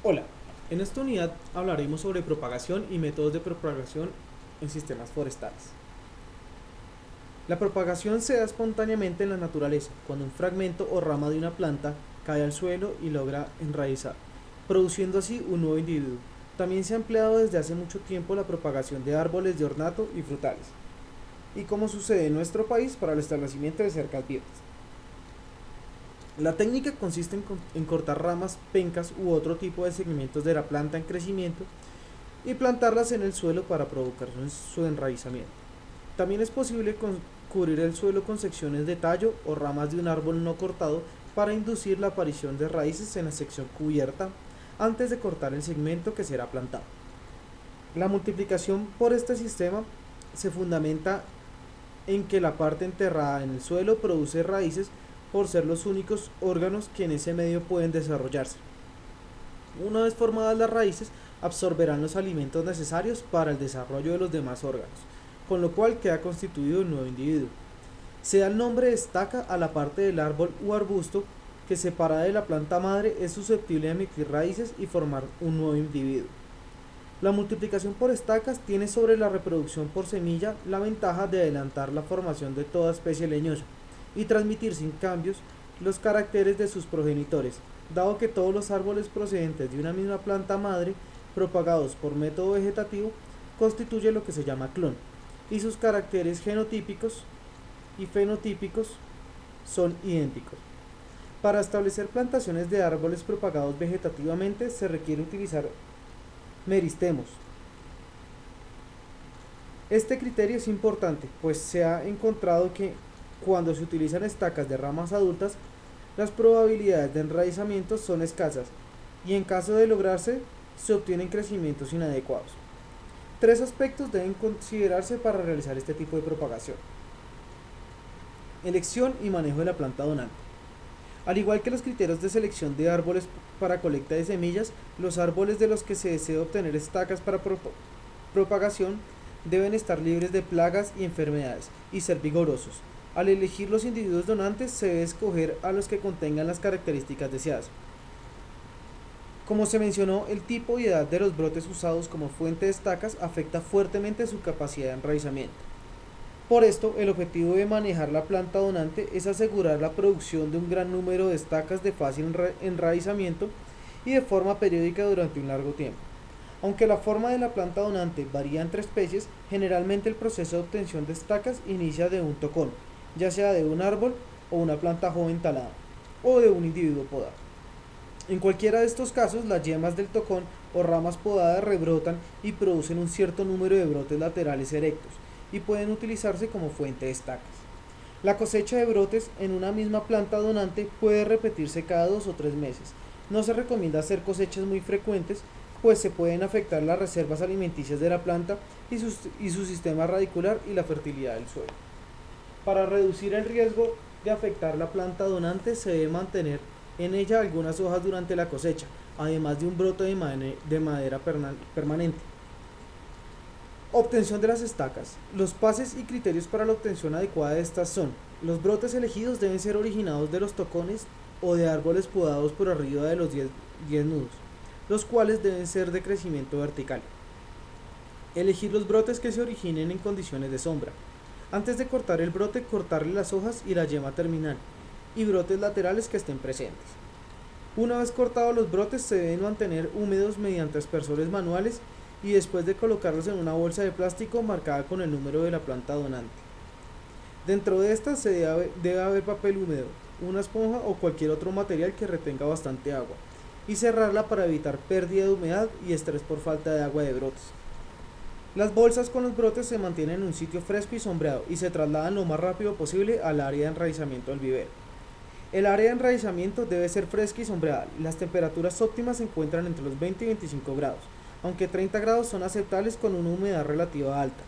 Hola, en esta unidad hablaremos sobre propagación y métodos de propagación en sistemas forestales. La propagación se da espontáneamente en la naturaleza, cuando un fragmento o rama de una planta cae al suelo y logra enraizar, produciendo así un nuevo individuo. También se ha empleado desde hace mucho tiempo la propagación de árboles de ornato y frutales, y como sucede en nuestro país para el establecimiento de cercas vivas. La técnica consiste en cortar ramas, pencas u otro tipo de segmentos de la planta en crecimiento y plantarlas en el suelo para provocar su enraizamiento. También es posible cubrir el suelo con secciones de tallo o ramas de un árbol no cortado para inducir la aparición de raíces en la sección cubierta antes de cortar el segmento que será plantado. La multiplicación por este sistema se fundamenta en que la parte enterrada en el suelo produce raíces por ser los únicos órganos que en ese medio pueden desarrollarse. Una vez formadas las raíces, absorberán los alimentos necesarios para el desarrollo de los demás órganos, con lo cual queda constituido un nuevo individuo. Se da el nombre de estaca a la parte del árbol u arbusto que, separada de la planta madre, es susceptible de emitir raíces y formar un nuevo individuo. La multiplicación por estacas tiene sobre la reproducción por semilla la ventaja de adelantar la formación de toda especie leñosa y transmitir sin cambios los caracteres de sus progenitores, dado que todos los árboles procedentes de una misma planta madre, propagados por método vegetativo, constituyen lo que se llama clon, y sus caracteres genotípicos y fenotípicos son idénticos. Para establecer plantaciones de árboles propagados vegetativamente se requiere utilizar meristemos. Este criterio es importante, pues se ha encontrado que cuando se utilizan estacas de ramas adultas, las probabilidades de enraizamiento son escasas y en caso de lograrse, se obtienen crecimientos inadecuados. Tres aspectos deben considerarse para realizar este tipo de propagación: elección y manejo de la planta donante. Al igual que los criterios de selección de árboles para colecta de semillas, los árboles de los que se desea obtener estacas para propagación deben estar libres de plagas y enfermedades y ser vigorosos. Al elegir los individuos donantes se debe escoger a los que contengan las características deseadas. Como se mencionó, el tipo y edad de los brotes usados como fuente de estacas afecta fuertemente su capacidad de enraizamiento. Por esto, el objetivo de manejar la planta donante es asegurar la producción de un gran número de estacas de fácil enraizamiento y de forma periódica durante un largo tiempo. Aunque la forma de la planta donante varía entre especies, generalmente el proceso de obtención de estacas inicia de un tocón, ya sea de un árbol o una planta joven talada, o de un individuo podado. En cualquiera de estos casos, las yemas del tocón o ramas podadas rebrotan y producen un cierto número de brotes laterales erectos, y pueden utilizarse como fuente de estacas. La cosecha de brotes en una misma planta donante puede repetirse cada 2 o 3 meses. No se recomienda hacer cosechas muy frecuentes, pues se pueden afectar las reservas alimenticias de la planta y su sistema radicular y la fertilidad del suelo. Para reducir el riesgo de afectar la planta donante, se debe mantener en ella algunas hojas durante la cosecha, además de un brote de madera permanente. Obtención de las estacas. Los pases y criterios para la obtención adecuada de estas son: los brotes elegidos deben ser originados de los tocones o de árboles podados por arriba de los 10 nudos, los cuales deben ser de crecimiento vertical. Elegir los brotes que se originen en condiciones de sombra. Antes de cortar el brote, cortarle las hojas y la yema terminal, y brotes laterales que estén presentes. Una vez cortados los brotes, se deben mantener húmedos mediante aspersores manuales y después de colocarlos en una bolsa de plástico marcada con el número de la planta donante. Dentro de esta debe haber papel húmedo, una esponja o cualquier otro material que retenga bastante agua, y cerrarla para evitar pérdida de humedad y estrés por falta de agua de brotes. Las bolsas con los brotes se mantienen en un sitio fresco y sombreado y se trasladan lo más rápido posible al área de enraizamiento del vivero. El área de enraizamiento debe ser fresca y sombreada. Las temperaturas óptimas se encuentran entre los 20 y 25 grados, aunque 30 grados son aceptables con una humedad relativa alta.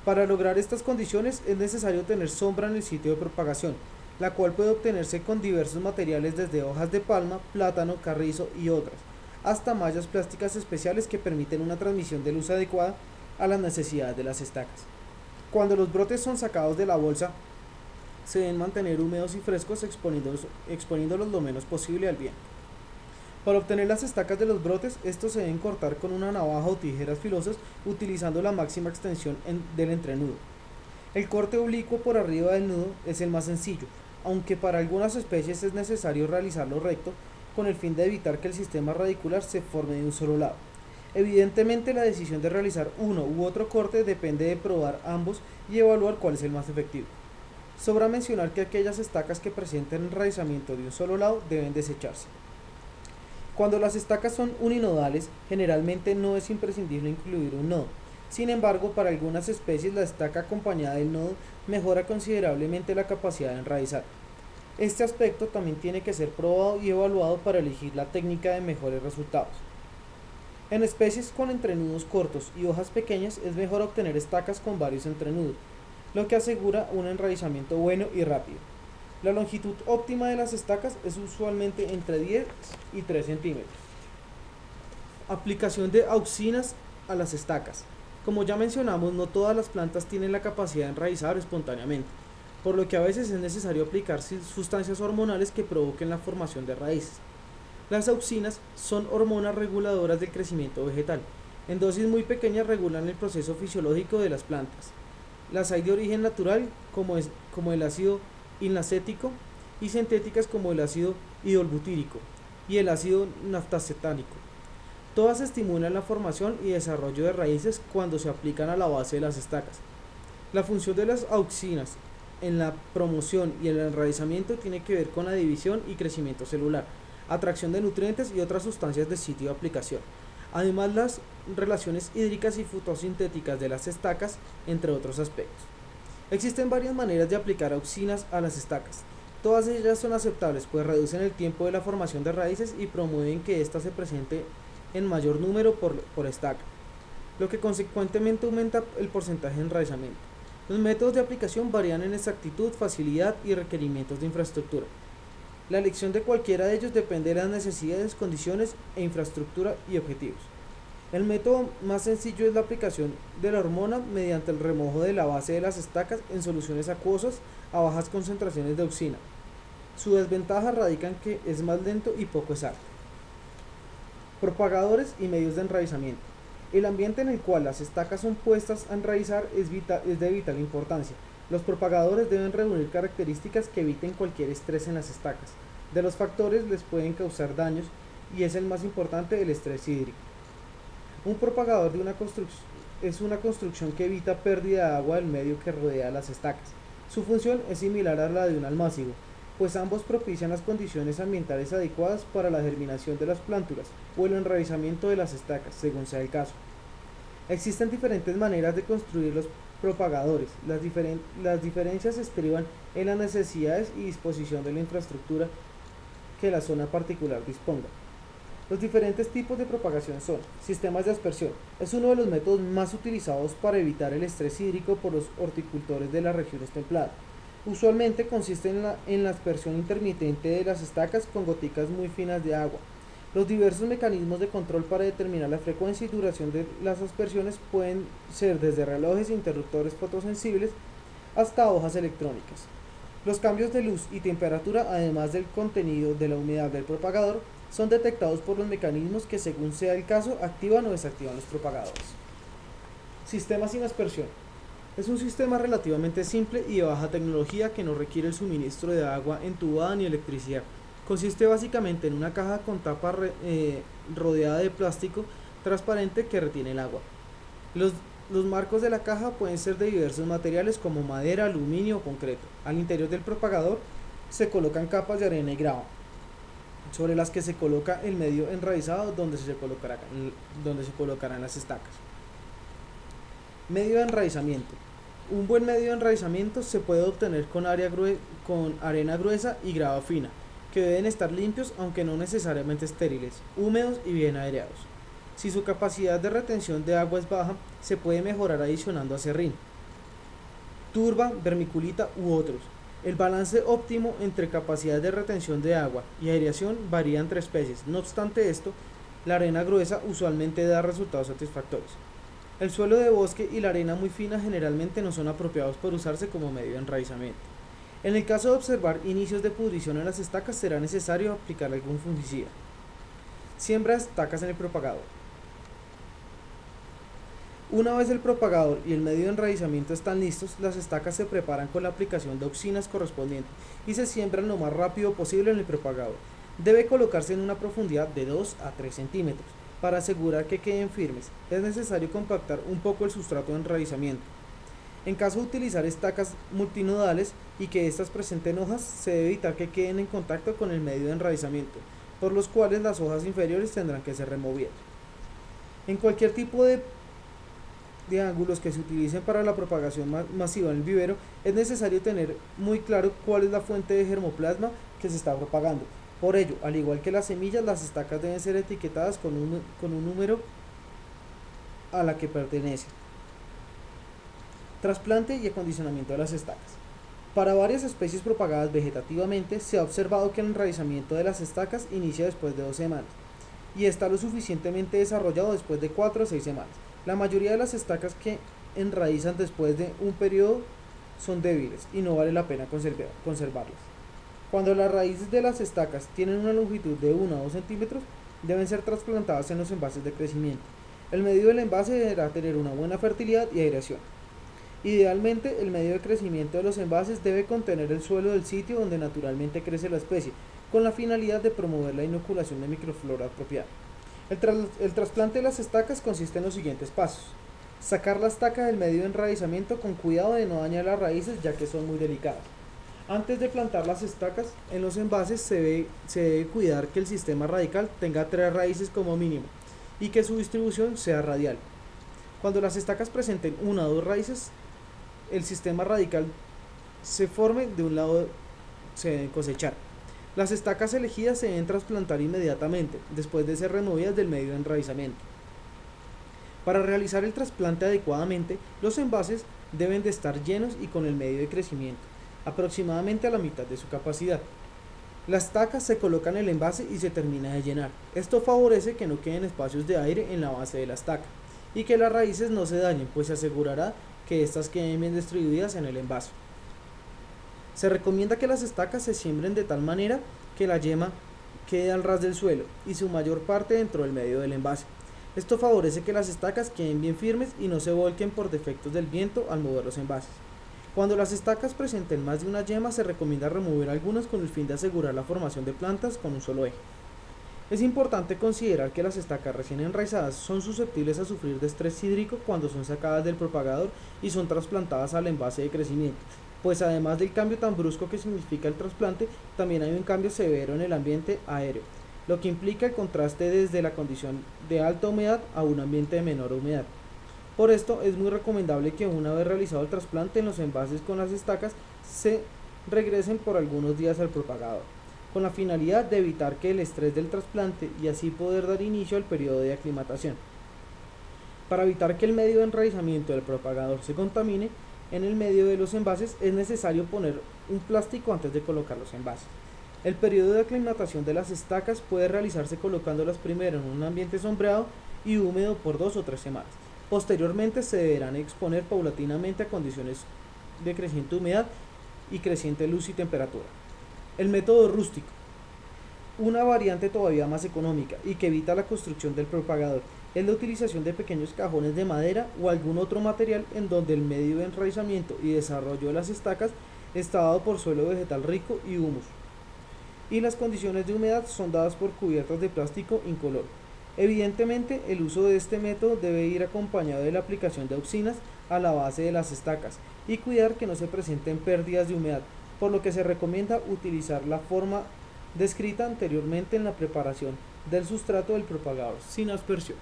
Para lograr estas condiciones es necesario tener sombra en el sitio de propagación, la cual puede obtenerse con diversos materiales desde hojas de palma, plátano, carrizo y otras, hasta mallas plásticas especiales que permiten una transmisión de luz adecuada a las necesidades de las estacas. Cuando los brotes son sacados de la bolsa, se deben mantener húmedos y frescos exponiéndolos lo menos posible al viento. Para obtener las estacas de los brotes, estos se deben cortar con una navaja o tijeras filosas utilizando la máxima extensión del entrenudo. El corte oblicuo por arriba del nudo es el más sencillo, aunque para algunas especies es necesario realizarlo recto con el fin de evitar que el sistema radicular se forme de un solo lado. Evidentemente, la decisión de realizar uno u otro corte depende de probar ambos y evaluar cuál es el más efectivo. Sobra mencionar que aquellas estacas que presenten enraizamiento de un solo lado deben desecharse. Cuando las estacas son uninodales, generalmente no es imprescindible incluir un nodo. Sin embargo, para algunas especies la estaca acompañada del nodo mejora considerablemente la capacidad de enraizar. Este aspecto también tiene que ser probado y evaluado para elegir la técnica de mejores resultados. En especies con entrenudos cortos y hojas pequeñas es mejor obtener estacas con varios entrenudos, lo que asegura un enraizamiento bueno y rápido. La longitud óptima de las estacas es usualmente entre 10 y 3 centímetros. Aplicación de auxinas a las estacas. Como ya mencionamos, no todas las plantas tienen la capacidad de enraizar espontáneamente, por lo que a veces es necesario aplicar sustancias hormonales que provoquen la formación de raíces. Las auxinas son hormonas reguladoras del crecimiento vegetal. En dosis muy pequeñas regulan el proceso fisiológico de las plantas. Las hay de origen natural, como el ácido inacético, y sintéticas como el ácido hidrobutírico y el ácido naftacetánico. Todas estimulan la formación y desarrollo de raíces cuando se aplican a la base de las estacas. La función de las auxinas en la promoción y el enraizamiento tiene que ver con la división y crecimiento celular, atracción de nutrientes y otras sustancias de sitio de aplicación. Además, las relaciones hídricas y fotosintéticas de las estacas, entre otros aspectos. Existen varias maneras de aplicar auxinas a las estacas. Todas ellas son aceptables, pues reducen el tiempo de la formación de raíces y promueven que ésta se presente en mayor número por estaca, lo que consecuentemente aumenta el porcentaje de enraizamiento. Los métodos de aplicación varían en exactitud, facilidad y requerimientos de infraestructura. La elección de cualquiera de ellos depende de las necesidades, condiciones e infraestructura y objetivos. El método más sencillo es la aplicación de la hormona mediante el remojo de la base de las estacas en soluciones acuosas a bajas concentraciones de auxina. Su desventaja radica en que es más lento y poco exacto. Propagadores y medios de enraizamiento. El ambiente en el cual las estacas son puestas a enraizar es de vital importancia. Los propagadores deben reunir características que eviten cualquier estrés en las estacas. De los factores les pueden causar daños y es el más importante el estrés hídrico. Un propagador es una construcción que evita pérdida de agua del medio que rodea las estacas. Su función es similar a la de un almácigo, pues ambos propician las condiciones ambientales adecuadas para la germinación de las plántulas o el enraizamiento de las estacas, según sea el caso. Existen diferentes maneras de construir los propagadores. Las diferencias estriban en las necesidades y disposición de la infraestructura que la zona particular disponga. Los diferentes tipos de propagación son: sistemas de aspersión. Es uno de los métodos más utilizados para evitar el estrés hídrico por los horticultores de las regiones templadas. Usualmente consiste en la aspersión intermitente de las estacas con goticas muy finas de agua. Los diversos mecanismos de control para determinar la frecuencia y duración de las aspersiones pueden ser desde relojes e interruptores fotosensibles hasta hojas electrónicas. Los cambios de luz y temperatura, además del contenido de la humedad del propagador, son detectados por los mecanismos que, según sea el caso, activan o desactivan los propagadores. Sistema sin aspersión. Es un sistema relativamente simple y de baja tecnología que no requiere el suministro de agua entubada ni electricidad. Consiste básicamente en una caja con tapa rodeada de plástico transparente que retiene el agua. Los marcos de la caja pueden ser de diversos materiales como madera, aluminio o concreto. Al interior del propagador se colocan capas de arena y grava, sobre las que se coloca el medio enraizado donde se colocarán las estacas. Medio de enraizamiento. Un buen medio de enraizamiento se puede obtener con arena gruesa y grava fina, que deben estar limpios aunque no necesariamente estériles, húmedos y bien aireados. Si su capacidad de retención de agua es baja, se puede mejorar adicionando acerrín, turba, vermiculita u otros. El balance óptimo entre capacidad de retención de agua y aireación varía entre especies. No obstante esto, la arena gruesa usualmente da resultados satisfactorios. El suelo de bosque y la arena muy fina generalmente no son apropiados para usarse como medio de enraizamiento. En el caso de observar inicios de pudrición en las estacas, será necesario aplicar algún fungicida. Siembra de estacas en el propagador. Una vez el propagador y el medio de enraizamiento están listos, las estacas se preparan con la aplicación de auxinas correspondientes y se siembran lo más rápido posible en el propagador. Debe colocarse en una profundidad de 2 a 3 centímetros. Para asegurar que queden firmes, es necesario compactar un poco el sustrato de enraizamiento. En caso de utilizar estacas multinodales y que éstas presenten hojas, se debe evitar que queden en contacto con el medio de enraizamiento, por los cuales las hojas inferiores tendrán que ser removidas. En cualquier tipo de ángulos que se utilicen para la propagación masiva en el vivero, es necesario tener muy claro cuál es la fuente de germoplasma que se está propagando. Por ello, al igual que las semillas, las estacas deben ser etiquetadas con un número a la que pertenece. Trasplante y acondicionamiento de las estacas. Para varias especies propagadas vegetativamente, se ha observado que el enraizamiento de las estacas inicia después de 2 semanas y está lo suficientemente desarrollado después de 4 a 6 semanas. La mayoría de las estacas que enraizan después de un periodo son débiles y no vale la pena conservarlas. Cuando las raíces de las estacas tienen una longitud de 1 a 2 centímetros, deben ser trasplantadas en los envases de crecimiento. El medio del envase deberá tener una buena fertilidad y aireación. Idealmente, el medio de crecimiento de los envases debe contener el suelo del sitio donde naturalmente crece la especie, con la finalidad de promover la inoculación de microflora apropiada. El trasplante de las estacas consiste en los siguientes pasos. Sacar la estaca del medio de enraizamiento con cuidado de no dañar las raíces, ya que son muy delicadas. Antes de plantar las estacas en los envases se debe cuidar que el sistema radical tenga 3 raíces como mínimo y que su distribución sea radial. Cuando las estacas presenten 1 o 2 raíces, el sistema radical se forme de un lado, se deben cosechar. Las estacas elegidas se deben trasplantar inmediatamente, después de ser removidas del medio de enraizamiento. Para realizar el trasplante adecuadamente, los envases deben de estar llenos y con el medio de crecimiento, aproximadamente a la mitad de su capacidad. Las estacas se colocan en el envase y se termina de llenar. Esto favorece que no queden espacios de aire en la base de la estaca y que las raíces no se dañen, pues se asegurará que éstas queden bien distribuidas en el envase. Se recomienda que las estacas se siembren de tal manera que la yema quede al ras del suelo y su mayor parte dentro del medio del envase. Esto favorece que las estacas queden bien firmes y no se volquen por defectos del viento al mover los envases. Cuando las estacas presenten más de una yema, se recomienda remover algunas con el fin de asegurar la formación de plantas con un solo eje. Es importante considerar que las estacas recién enraizadas son susceptibles a sufrir de estrés hídrico cuando son sacadas del propagador y son trasplantadas al envase de crecimiento, pues además del cambio tan brusco que significa el trasplante, también hay un cambio severo en el ambiente aéreo, lo que implica el contraste desde la condición de alta humedad a un ambiente de menor humedad. Por esto es muy recomendable que una vez realizado el trasplante en los envases con las estacas se regresen por algunos días al propagador, con la finalidad de evitar que el estrés del trasplante y así poder dar inicio al periodo de aclimatación. Para evitar que el medio de enraizamiento del propagador se contamine, en el medio de los envases es necesario poner un plástico antes de colocar los envases. El periodo de aclimatación de las estacas puede realizarse colocándolas primero en un ambiente sombreado y húmedo por 2 o 3 semanas. Posteriormente se deberán exponer paulatinamente a condiciones de creciente humedad y creciente luz y temperatura. El método rústico, una variante todavía más económica y que evita la construcción del propagador, es la utilización de pequeños cajones de madera o algún otro material en donde el medio de enraizamiento y desarrollo de las estacas está dado por suelo vegetal rico y humus, y las condiciones de humedad son dadas por cubiertas de plástico incoloro. Evidentemente, el uso de este método debe ir acompañado de la aplicación de auxinas a la base de las estacas y cuidar que no se presenten pérdidas de humedad, por lo que se recomienda utilizar la forma descrita anteriormente en la preparación del sustrato del propagador sin aspersión.